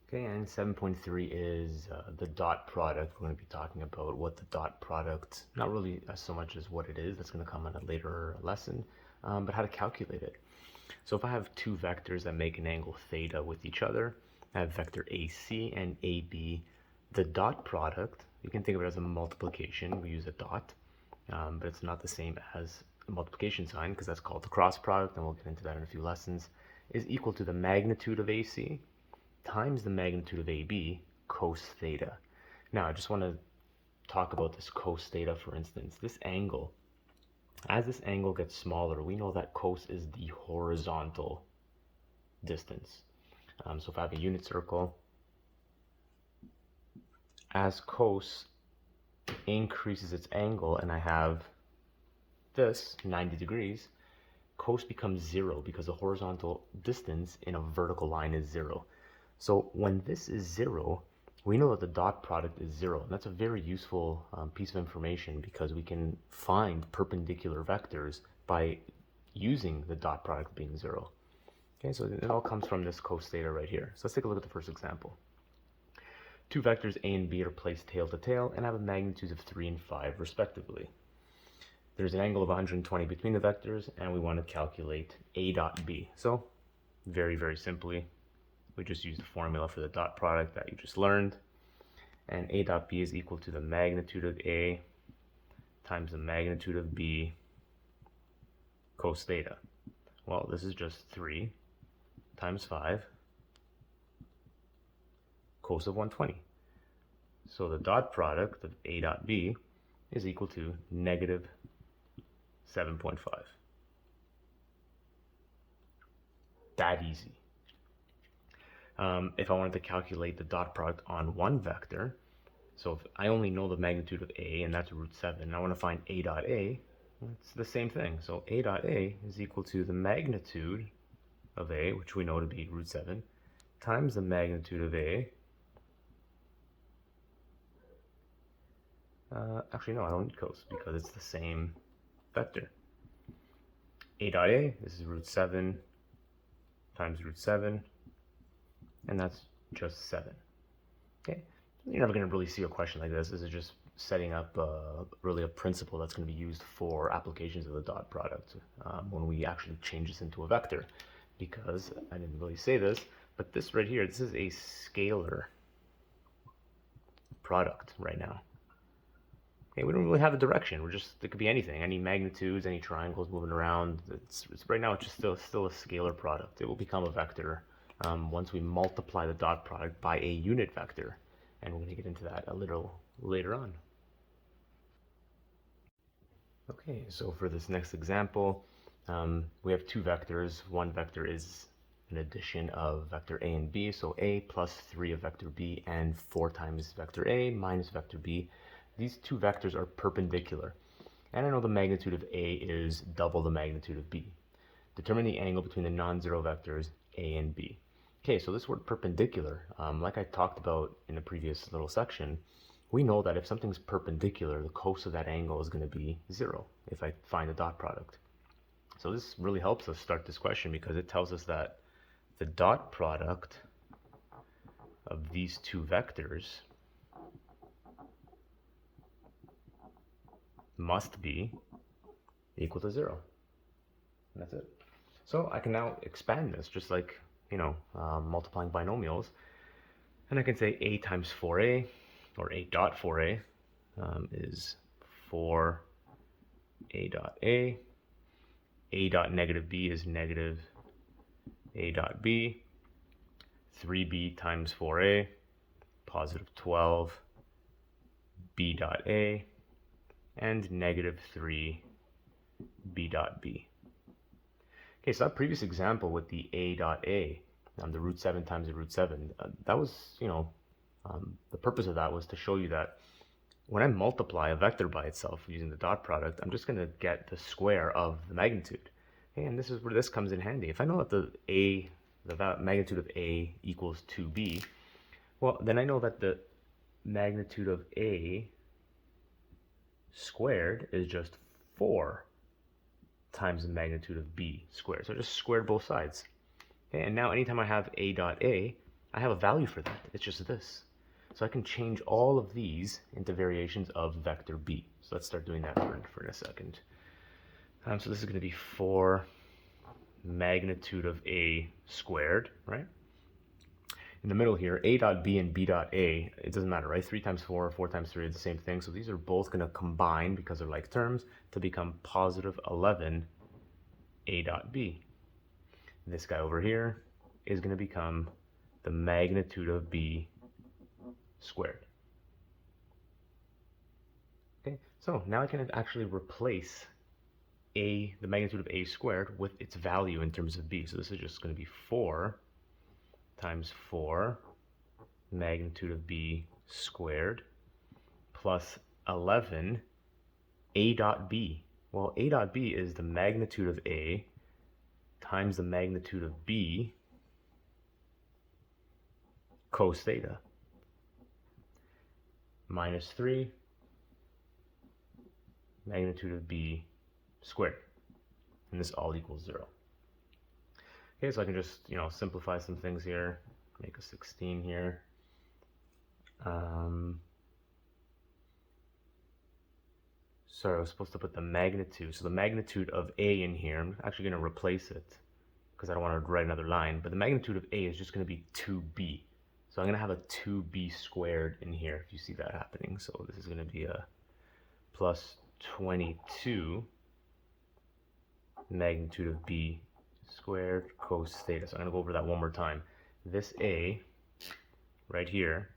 Okay, and 7.3 is the dot product. We're going to be talking about what the dot product, not really so much as what it is, that's going to come in a later lesson, but how to calculate it. So if I have two vectors that make an angle theta with each other, I have vector AC and AB, the dot product, you can think of it as a multiplication. We use a dot, but it's not the same as a multiplication sign because that's called the cross product, and we'll get into that in a few lessons, is equal to the magnitude of AC times the magnitude of AB cos theta. Now, I just want to talk about this cos theta, for instance. This angle, as this angle gets smaller, we know that cos is the horizontal distance. So if I have a unit circle, as cos increases its angle and I have this 90 degrees, cos becomes 0 because the horizontal distance in a vertical line is 0. So when this is 0, we know that the dot product is 0. And that's a very useful piece of information because we can find perpendicular vectors by using the dot product being 0. Okay, so it all comes from this cos theta right here. So let's take a look at the first example. Two vectors A and B are placed tail to tail and have magnitudes of 3 and 5 respectively. There's an angle of 120 between the vectors, and we want to calculate A dot B. So very, very simply, we just use the formula for the dot product that you just learned. And A dot B is equal to the magnitude of A times the magnitude of B cos theta. Well, this is just 3 times 5 cos of 120. So the dot product of A dot B is equal to negative 7.5. That easy. If I wanted to calculate the dot product on one vector, so if I only know the magnitude of A, and that's root 7, and I want to find A dot A, it's the same thing. So A dot A is equal to the magnitude of A, which we know to be root 7, times the magnitude of A. Actually, no, I don't need cos because it's the same vector. A dot A, this is root 7 times root 7, and that's just 7. Okay, you're never going to really see a question like this. This is just setting up really a principle that's going to be used for applications of the dot product when we actually change this into a vector. Because I didn't really say this, but this right here, this is a scalar product right now. Okay, we don't really have a direction. It could be anything, any magnitudes, any triangles moving around. Right now it's just still a scalar product. It will become a vector once we multiply the dot product by a unit vector, and we're going to get into that a little later on. Okay, so for this next example, we have two vectors. One vector is an addition of vector A and B, so A plus 3 of vector B and 4 times vector A minus vector B. These two vectors are perpendicular, and I know the magnitude of A is double the magnitude of B. Determine the angle between the non-zero vectors A and B. Okay, so this word perpendicular, like I talked about in the previous little section, we know that if something's perpendicular, the cos of that angle is going to be 0 if I find the dot product. So this really helps us start this question because it tells us that the dot product of these two vectors must be equal to 0. And that's it. So I can now expand this just like, multiplying binomials. And I can say A times 4A, or A dot 4A, is 4A dot A. A dot negative B is negative A dot B. 3B times 4A, positive 12 B dot A, and negative 3 B dot B. Okay, so that previous example with the A dot A, the root 7 times the root 7, that was, the purpose of that was to show you that when I multiply a vector by itself using the dot product, I'm just going to get the square of the magnitude. Okay, and this is where this comes in handy. If I know that the magnitude of A equals 2B, well, then I know that the magnitude of A squared is just 4 times the magnitude of B squared. So I just squared both sides. Okay, and now anytime I have A dot A, I have a value for that. It's just this. So I can change all of these into variations of vector b. So let's start doing that for a second. So this is going to be 4 magnitude of a squared, right? In the middle here, a dot b and b dot a, it doesn't matter, right? 3 times 4 or 4 times 3 is the same thing. So these are both going to combine, because they're like terms, to become positive 11 a dot b. This guy over here is going to become the magnitude of b squared. Okay, so now I can actually replace the magnitude of a squared with its value in terms of b. So this is just going to be 4 times 4 magnitude of b squared plus 11 a dot b. Well, a dot b is the magnitude of a times the magnitude of b cos theta minus 3 magnitude of b squared. And this all equals 0. Okay, so I can just, simplify some things here. Make a 16 here. Sorry, I was supposed to put the magnitude. So the magnitude of a in here, I'm actually going to replace it because I don't want to write another line. But the magnitude of a is just going to be 2b. So I'm going to have a 2b squared in here, if you see that happening. So this is going to be a plus 22 magnitude of b squared cos theta. So I'm going to go over that one more time. This a right here,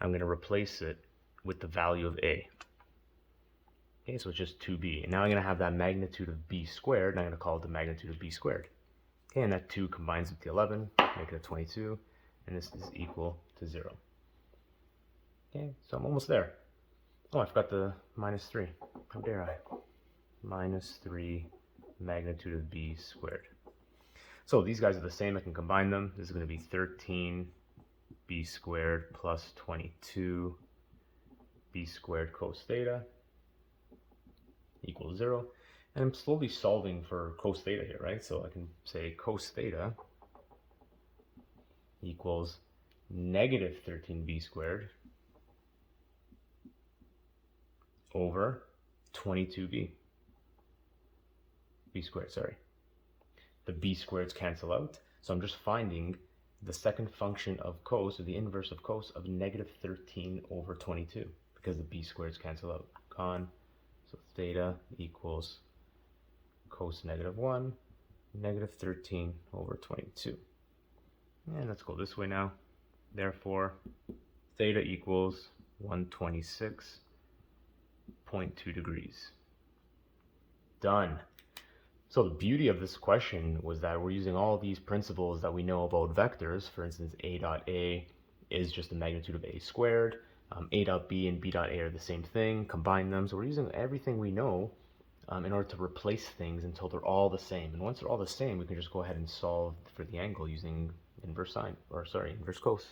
I'm going to replace it with the value of a. Okay, so it's just 2b. And now I'm going to have that magnitude of b squared, and I'm going to call it the magnitude of b squared. Okay, and that 2 combines with the 11, make it a 22, and this is equal to 0. Okay, so I'm almost there. Oh, I forgot the minus 3. How dare I? Minus 3 magnitude of b squared. So these guys are the same. I can combine them. This is going to be 13 b squared plus 22 b squared cos theta equals 0. And I'm slowly solving for cos theta here, right? So I can say cos theta equals negative 13b squared over 22b. b squared, sorry. The b squareds cancel out, so I'm just finding the second function of cos, or the inverse of cos, of negative 13 over 22, because the b squareds cancel out. Gone. So theta equals cos negative 1, negative 13 over 22. And let's go this way now. Therefore, theta equals 126.2 degrees. Done. So the beauty of this question was that we're using all these principles that we know about vectors. For instance, a dot a is just the magnitude of a squared. A dot b and b dot a are the same thing. Combine them. So we're using everything we know in order to replace things until they're all the same. And once they're all the same, we can just go ahead and solve for the angle using inverse cos.